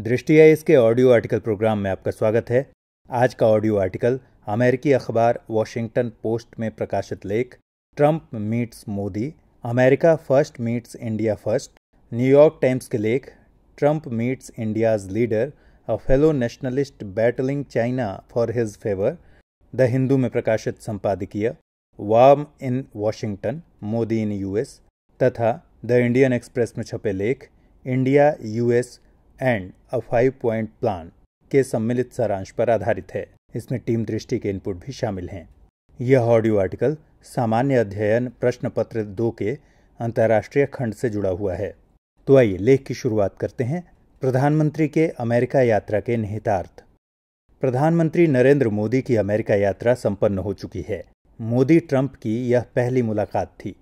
दृष्टि है इसके ऑडियो आर्टिकल प्रोग्राम में आपका स्वागत है। आज का ऑडियो आर्टिकल अमेरिकी अखबार वॉशिंगटन पोस्ट में प्रकाशित लेख Trump meets Modi, America first meets India first, New York Times के लेख Trump meets India's leader, a fellow nationalist battling China for his favour, the Hindu में प्रकाशित संपादकीय warm in Washington, Modi in US तथा द इंडियन एक्सप्रेस में छपे लेख India US and a 5 point plan के सम्मिलित सारांश पर आधारित है। इसमें टीम दृष्टि के इनपुट भी शामिल हैं। यह ऑडियो आर्टिकल सामान्य अध्ययन प्रश्न पत्र 2 के अंतर्राष्ट्रीय खंड से जुड़ा हुआ है। तो आइए लेख की शुरुआत करते हैं। प्रधानमंत्री के अमेरिका यात्रा के निहितार्थ। प्रधानमंत्री नरेंद्र मोदी की अमेरिका यात्रा संपन्न हो चुकी है। मोदी ट्रंप की यह पहली मुलाकात थी।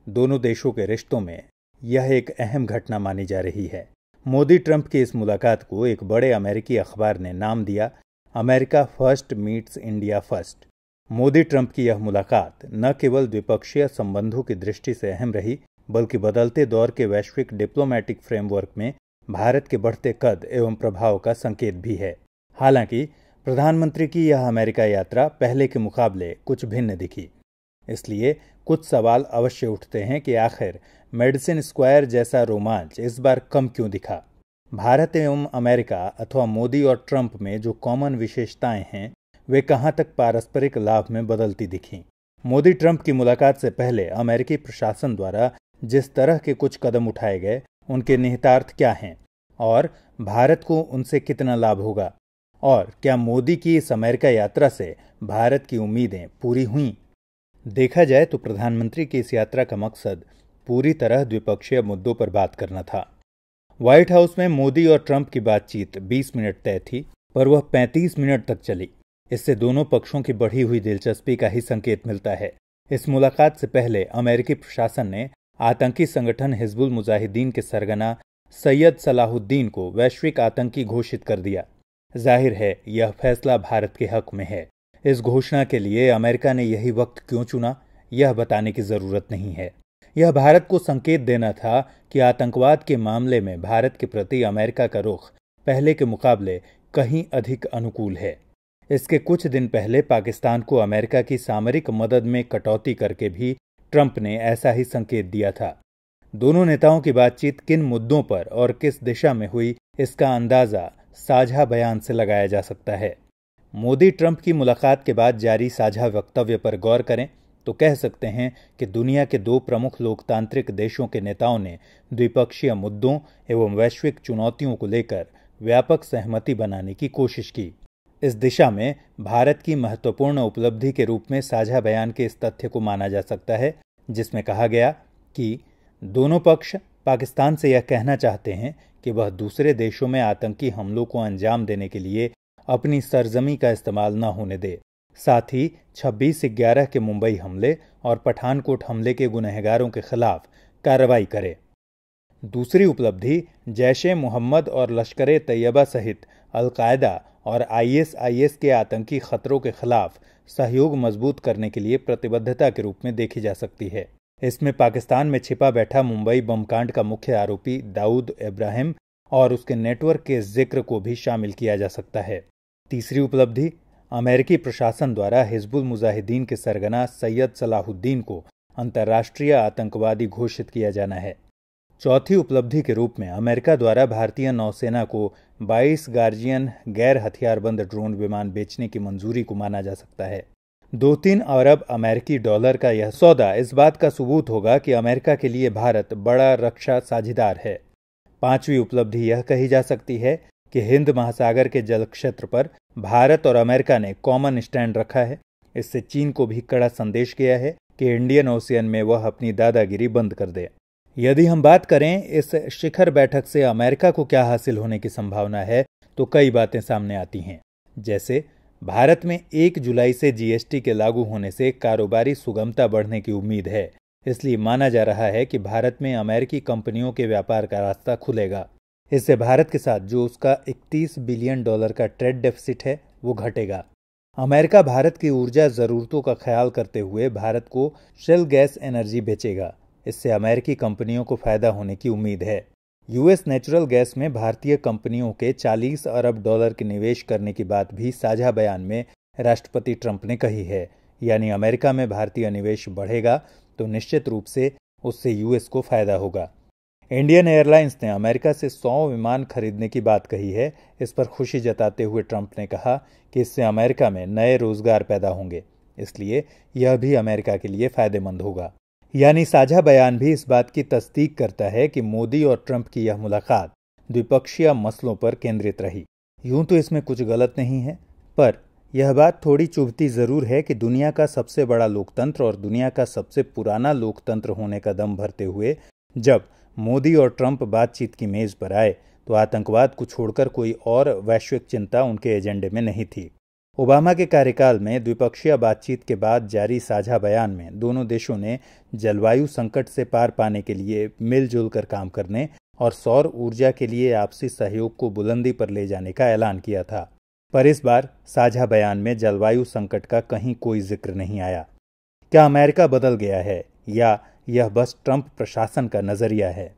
दोनों देशों के रिश्तों में यह एक अहम घटना मानी जा रही है। मोदी ट्रंप की इस मुलाकात को एक बड़े अमेरिकी अखबार ने नाम दिया America first meets India first. Modi Trump की यह मुलाकात न केवल द्विपक्षीय संबंधों की दृष्टि से अहम रही, बल्कि बदलते दौर के वैश्विक डिप्लोमैटिक फ्रेमवर्क में भारत के बढ़ते कद एवं प्रभाव का संकेत भी है। हालांकि प्रधानमंत्री की यह अमेरिका यात्रा पहले के मुकाबले कुछ भिन्न दिखी। इसलिए कुछ सवाल अवश्य उठते हैं कि आखिर मेडिसिन स्क्वायर जैसा रोमांच इस बार कम क्यों दिखा। भारत एवं अमेरिका अथवा मोदी और ट्रंप में जो कॉमन विशेषताएं हैं वे कहां तक पारस्परिक लाभ में बदलती दिखीं। मोदी ट्रंप की मुलाकात से पहले अमेरिकी प्रशासन द्वारा जिस तरह के कुछ कदम उठाए गए उनके निहितार्थ क्या हैं और भारत को उनसे कितना लाभ होगा, और क्या मोदी की इस अमेरिका यात्रा से भारत की उम्मीदें पूरी हुईं। देखा जाए तो प्रधानमंत्री की इस यात्रा का मकसद पूरी तरह द्विपक्षीय मुद्दों पर बात करना था। व्हाइट हाउस में मोदी और ट्रंप की बातचीत 20 मिनट तय थी, पर वह 35 मिनट तक चली। इससे दोनों पक्षों की बढ़ी हुई दिलचस्पी का ही संकेत मिलता है। इस मुलाकात से पहले अमेरिकी प्रशासन ने आतंकी संगठन हिजबुल मुजाहिदीन के सरगना सैयद सलाहुद्दीन को वैश्विक आतंकी घोषित कर दिया। जाहिर है यह फैसला भारत के हक में है। इस घोषणा के लिए अमेरिका ने यही वक्त क्यों चुना, यह बताने की जरूरत नहीं है। यह भारत को संकेत देना था कि आतंकवाद के मामले में भारत के प्रति अमेरिका का रुख पहले के मुकाबले कहीं अधिक अनुकूल है। इसके कुछ दिन पहले पाकिस्तान को अमेरिका की सामरिक मदद में कटौती करके भी ट्रंप ने ऐसा ही संकेत दिया था। दोनों नेताओं की बातचीत किन मुद्दों पर और किस दिशा में हुई, इसका अंदाजा साझा बयान से लगाया जा सकता है। मोदी ट्रंप की मुलाकात के बाद जारी साझा वक्तव्य पर गौर करें तो कह सकते हैं कि दुनिया के 2 प्रमुख लोकतांत्रिक देशों के नेताओं ने द्विपक्षीय मुद्दों एवं वैश्विक चुनौतियों को लेकर व्यापक सहमति बनाने की कोशिश की। इस दिशा में भारत की महत्वपूर्ण उपलब्धि के रूप में साझा बयान के इस तथ्य को माना जा सकता है, जिसमें कहा गया कि दोनों पक्ष पाकिस्तान से यह कहना चाहते हैं कि वह दूसरे देशों में आतंकी हमलों को अंजाम देने के लिए अपनी सरजमी का इस्तेमाल न होने दे। साथ ही 26/11 के मुंबई हमले और पठानकोट हमले के गुनहगारों के खिलाफ कार्रवाई करे। दूसरी उपलब्धि जैश-ए मोहम्मद और लश्कर-ए-तैयबा सहित अल-कायदा और ISIS के आतंकी खतरों के खिलाफ सहयोग मजबूत करने के लिए प्रतिबद्धता के रूप में देखी जा सकती है। इसमें पाकिस्तान में छिपा बैठा मुंबई बम कांड का मुख्य आरोपी दाऊद इब्राहिम और उसके नेटवर्क के जिक्र को भी शामिल किया जा सकता है। तीसरी उपलब्धि अमेरिकी प्रशासन द्वारा हिजबुल मुजाहिदीन के सरगना सैयद सलाहुद्दीन को अंतर्राष्ट्रीय आतंकवादी घोषित किया जाना है। चौथी उपलब्धि के रूप में अमेरिका द्वारा भारतीय नौसेना को 22 गार्जियन गैर हथियारबंद ड्रोन विमान बेचने की मंजूरी को माना जा सकता है। 2-3 अरब अमेरिकी डॉलर का यह सौदा इस बात का सबूत होगा कि अमेरिका के लिए भारत बड़ा रक्षा साझीदार है। पांचवी उपलब्धि यह कही जा सकती है कि हिंद महासागर के जल क्षेत्र पर भारत और अमेरिका ने कॉमन स्टैंड रखा है। इससे चीन को भी कड़ा संदेश गया है कि इंडियन ओशियन में वह अपनी दादागिरी बंद कर दे। यदि हम बात करें इस शिखर बैठक से अमेरिका को क्या हासिल होने की संभावना है, तो कई बातें सामने आती हैं। जैसे भारत में 1 जुलाई से GST के लागू होने से कारोबारी सुगमता बढ़ने की उम्मीद है। इसलिए माना जा रहा है कि भारत में अमेरिकी कंपनियों के व्यापार का रास्ता खुलेगा। इससे भारत के साथ जो उसका $31 बिलियन का ट्रेड डेफिसिट है वो घटेगा। अमेरिका भारत की ऊर्जा जरूरतों का ख्याल करते हुए भारत को शेल गैस एनर्जी बेचेगा। इससे अमेरिकी कंपनियों को फायदा होने की उम्मीद है। यूएस नेचुरल गैस में भारतीय कंपनियों के 40 अरब डॉलर के निवेश करने की बात भी साझा बयान में राष्ट्रपति ट्रंप ने कही है। यानी अमेरिका में भारतीय निवेश बढ़ेगा तो निश्चित रूप से उससे यूएस को फायदा होगा। इंडियन एयरलाइंस ने अमेरिका से 100 विमान खरीदने की बात कही है। इस पर खुशी जताते हुए ट्रंप ने कहा कि इससे अमेरिका में नए रोजगार पैदा होंगे, इसलिए यह भी अमेरिका के लिए फायदेमंद होगा। यानी साझा बयान भी इस बात की तस्दीक करता है कि मोदी और ट्रंप की यह मुलाकात द्विपक्षीय मसलों पर केंद्रित रही। यूं तो इसमें कुछ गलत नहीं है, पर यह बात थोड़ी चुभती जरूर है कि दुनिया का सबसे बड़ा लोकतंत्र और दुनिया का सबसे पुराना लोकतंत्र होने का दम भरते हुए जब मोदी और ट्रंप बातचीत की मेज पर आए तो आतंकवाद को छोड़कर कोई और वैश्विक चिंता उनके एजेंडे में नहीं थी। ओबामा के कार्यकाल में द्विपक्षीय बातचीत के बाद जारी साझा बयान में दोनों देशों ने जलवायु संकट से पार पाने के लिए मिलजुल कर काम करने और सौर ऊर्जा के लिए आपसी सहयोग को बुलंदी पर ले जाने का ऐलान किया था। पर इस बार साझा बयान में जलवायु संकट का कहीं कोई जिक्र नहीं आया। क्या अमेरिका बदल गया है या यह बस ट्रंप प्रशासन का नजरिया है?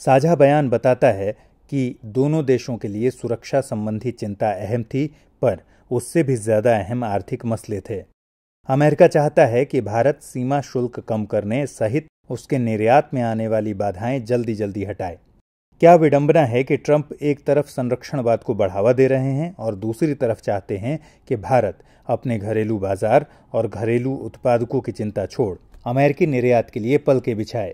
साझा बयान बताता है कि दोनों देशों के लिए सुरक्षा संबंधी चिंता अहम थी, पर उससे भी ज्यादा अहम आर्थिक मसले थे। अमेरिका चाहता है कि भारत सीमा शुल्क कम करने सहित उसके निर्यात में आने वाली बाधाएं जल्दी जल्दी हटाए। क्या विडंबना है कि ट्रंप एक तरफ संरक्षणवाद को बढ़ावा दे रहे हैं और दूसरी तरफ चाहते हैं कि भारत अपने घरेलू बाजार और घरेलू उत्पादकों की चिंता छोड़ अमेरिकी निर्यात के लिए पलके बिछाए।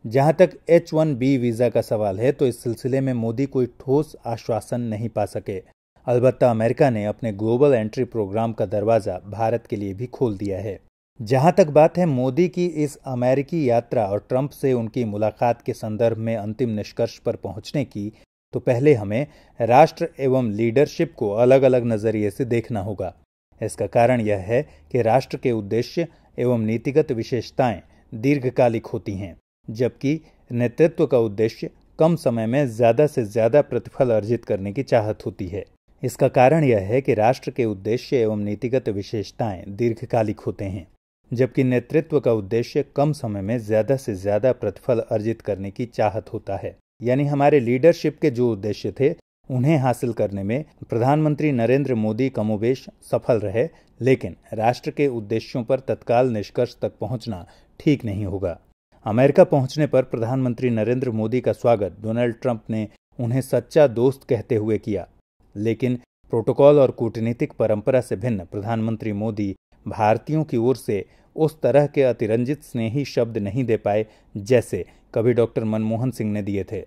जहां तक H-1B वीजा का सवाल है तो इस सिलसिले में मोदी कोई ठोस आश्वासन नहीं पा सके। अलबत्ता अमेरिका ने अपने ग्लोबल एंट्री प्रोग्राम का दरवाजा भारत के लिए भी खोल दिया है। जहां तक बात है मोदी की इस अमेरिकी यात्रा और ट्रंप से उनकी मुलाकात के संदर्भ में अंतिम निष्कर्ष पर पहुंचने की, तो पहले हमें राष्ट्र एवं लीडरशिप को अलग अलग नजरिए से देखना होगा। इसका कारण यह है कि राष्ट्र के उद्देश्य एवं नीतिगत विशेषताएं दीर्घकालिक होती हैं, जबकि नेतृत्व का उद्देश्य कम समय में ज्यादा से ज्यादा प्रतिफल अर्जित करने की चाहत होती है। इसका कारण यह है कि राष्ट्र के उद्देश्य एवं नीतिगत विशेषताएं दीर्घकालिक होते हैं, जबकि नेतृत्व का उद्देश्य कम समय में ज्यादा से ज्यादा प्रतिफल अर्जित करने की चाहत होता है। यानी हमारे लीडरशिप के जो उद्देश्य थे उन्हें हासिल करने में प्रधानमंत्री नरेंद्र मोदी कमोबेश सफल रहे, लेकिन राष्ट्र के उद्देश्यों पर तत्काल निष्कर्ष तक पहुंचना ठीक नहीं होगा। अमेरिका पहुंचने पर प्रधानमंत्री नरेंद्र मोदी का स्वागत डोनाल्ड ट्रंप ने उन्हें सच्चा दोस्त कहते हुए किया, लेकिन प्रोटोकॉल और कूटनीतिक परंपरा से भिन्न प्रधानमंत्री मोदी भारतीयों की ओर से उस तरह के अतिरंजित स्नेही शब्द नहीं दे पाए जैसे कभी डॉक्टर मनमोहन सिंह ने दिए थे।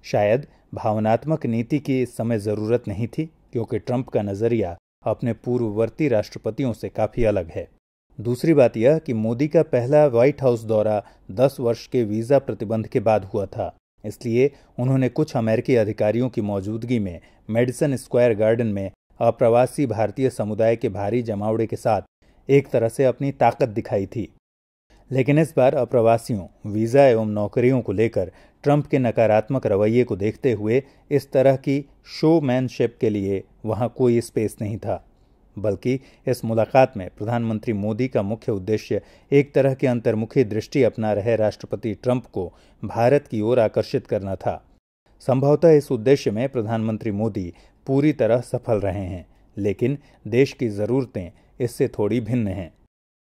शायद भावनात्मक नीति की इस समय जरूरत नहीं थी, क्योंकि ट्रंप का नजरिया अपने पूर्ववर्ती राष्ट्रपतियों से काफी अलग है। दूसरी बात यह कि मोदी का पहला व्हाइट हाउस दौरा 10 वर्ष के वीजा प्रतिबंध के बाद हुआ था, इसलिए उन्होंने कुछ अमेरिकी अधिकारियों की मौजूदगी में मेडिसन स्क्वायर गार्डन में अप्रवासी भारतीय समुदाय के भारी जमावड़े के साथ एक तरह से अपनी ताकत दिखाई थी। लेकिन इस बार अप्रवासियों, वीजा एवं नौकरियों को लेकर ट्रंप के नकारात्मक रवैये को देखते हुए इस तरह की शोमैनशिप के लिए वहां कोई स्पेस नहीं था, बल्कि इस मुलाकात में प्रधानमंत्री मोदी का मुख्य उद्देश्य एक तरह की अंतर्मुखी दृष्टि अपना रहे राष्ट्रपति ट्रंप को भारत की ओर आकर्षित करना था। संभवतः इस उद्देश्य में प्रधानमंत्री मोदी पूरी तरह सफल रहे हैं, लेकिन देश की जरूरतें इससे थोड़ी भिन्न हैं।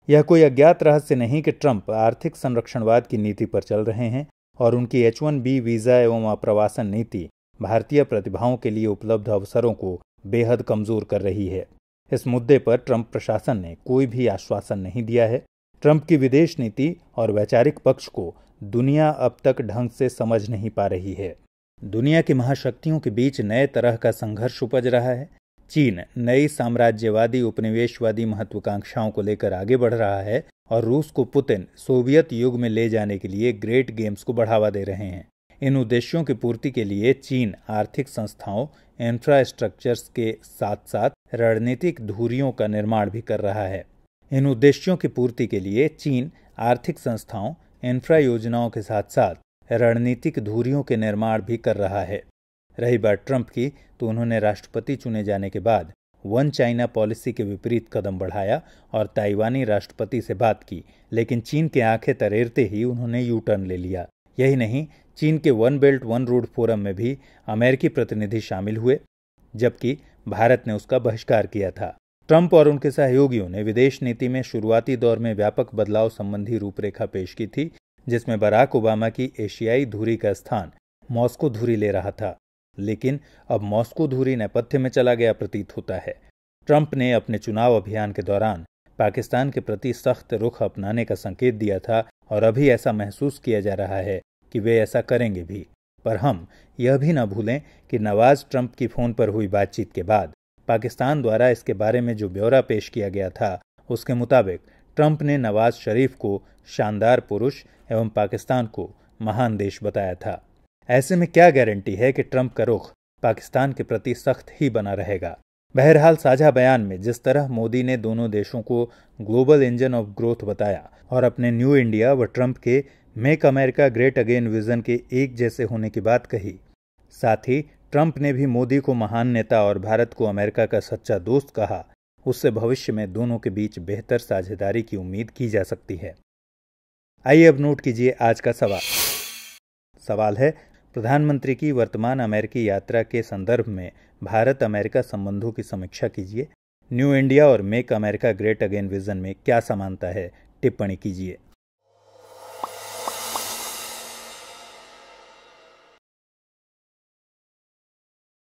यह कोई अज्ञात रहस्य नहीं कि ट्रंप आर्थिक संरक्षणवाद की नीति पर चल रहे हैं और उनकी H-1B वीजा एवं आप्रवासन नीति भारतीय प्रतिभाओं के लिए उपलब्ध अवसरों को बेहद कमजोर कर रही है। इस मुद्दे पर ट्रंप प्रशासन ने कोई भी आश्वासन नहीं दिया है। ट्रंप की विदेश नीति और वैचारिक पक्ष को दुनिया अब तक ढंग से समझ नहीं पा रही है। दुनिया की महाशक्तियों के बीच नए तरह का संघर्ष उपज रहा है। चीन नई साम्राज्यवादी उपनिवेशवादी महत्वाकांक्षाओं को लेकर आगे बढ़ रहा है और रूस को पुतिन सोवियत युग में ले जाने के लिए ग्रेट गेम्स को बढ़ावा दे रहे हैं। इन उद्देश्यों की पूर्ति के लिए चीन आर्थिक संस्थाओं, इंफ्रास्ट्रक्चर्स के साथ साथ रणनीतिक धुरियों का निर्माण भी कर रहा है। इन उद्देश्यों की पूर्ति के लिए चीन आर्थिक संस्थाओं, इंफ्रा योजनाओं के साथ साथ रणनीतिक धुरियों के निर्माण भी कर रहा है। रही बात ट्रंप की, तो उन्होंने राष्ट्रपति चुने जाने के बाद वन चाइना पॉलिसी के विपरीत कदम बढ़ाया और ताइवानी राष्ट्रपति से बात की, लेकिन चीन के आंखें तरेरते ही उन्होंने यू टर्न ले लिया। यही नहीं, चीन के one belt one road forum में भी अमेरिकी प्रतिनिधि शामिल हुए, जबकि भारत ने उसका बहिष्कार किया था। ट्रंप और उनके सहयोगियों ने विदेश नीति में शुरुआती दौर में व्यापक बदलाव संबंधी रूपरेखा पेश की थी, जिसमें बराक ओबामा की एशियाई धुरी का स्थान मॉस्को धुरी ले रहा था। लेकिन अब मॉस्को धुरी नेपथ्य में चला गया प्रतीत होता है। ट्रंप ने अपने चुनाव अभियान के दौरान पाकिस्तान के प्रति सख्त रुख अपनाने का संकेत दिया था और अभी ऐसा महसूस किया जा रहा है कि वे ऐसा करेंगे भी। पर हम यह भी न भूलें कि नवाज ट्रंप की फोन पर हुई बातचीत के बाद पाकिस्तान द्वारा इसके बारे में जो ब्यौरा पेश किया गया था, उसके मुताबिक ट्रंप ने नवाज शरीफ को शानदार पुरुष एवं पाकिस्तान को महान देश बताया था। ऐसे में क्या गारंटी है कि ट्रंप का रुख पाकिस्तान के प्रति सख्त ही बना रहेगा। बहरहाल, साझा बयान में जिस तरह मोदी ने दोनों देशों को ग्लोबल इंजन ऑफ ग्रोथ बताया और अपने न्यू इंडिया व ट्रंप के make America great again vision के एक जैसे होने की बात कही, साथ ही ट्रंप ने भी मोदी को महान नेता और भारत को अमेरिका का सच्चा दोस्त कहा, उससे भविष्य में दोनों के बीच बेहतर साझेदारी की उम्मीद की जा सकती है। आइए अब नोट कीजिए आज का सवाल है, प्रधानमंत्री की वर्तमान अमेरिकी यात्रा के संदर्भ में भारत अमेरिका संबंधों की समीक्षा कीजिए। न्यू इंडिया और make America great again vision में क्या समानता है, टिप्पणी कीजिए।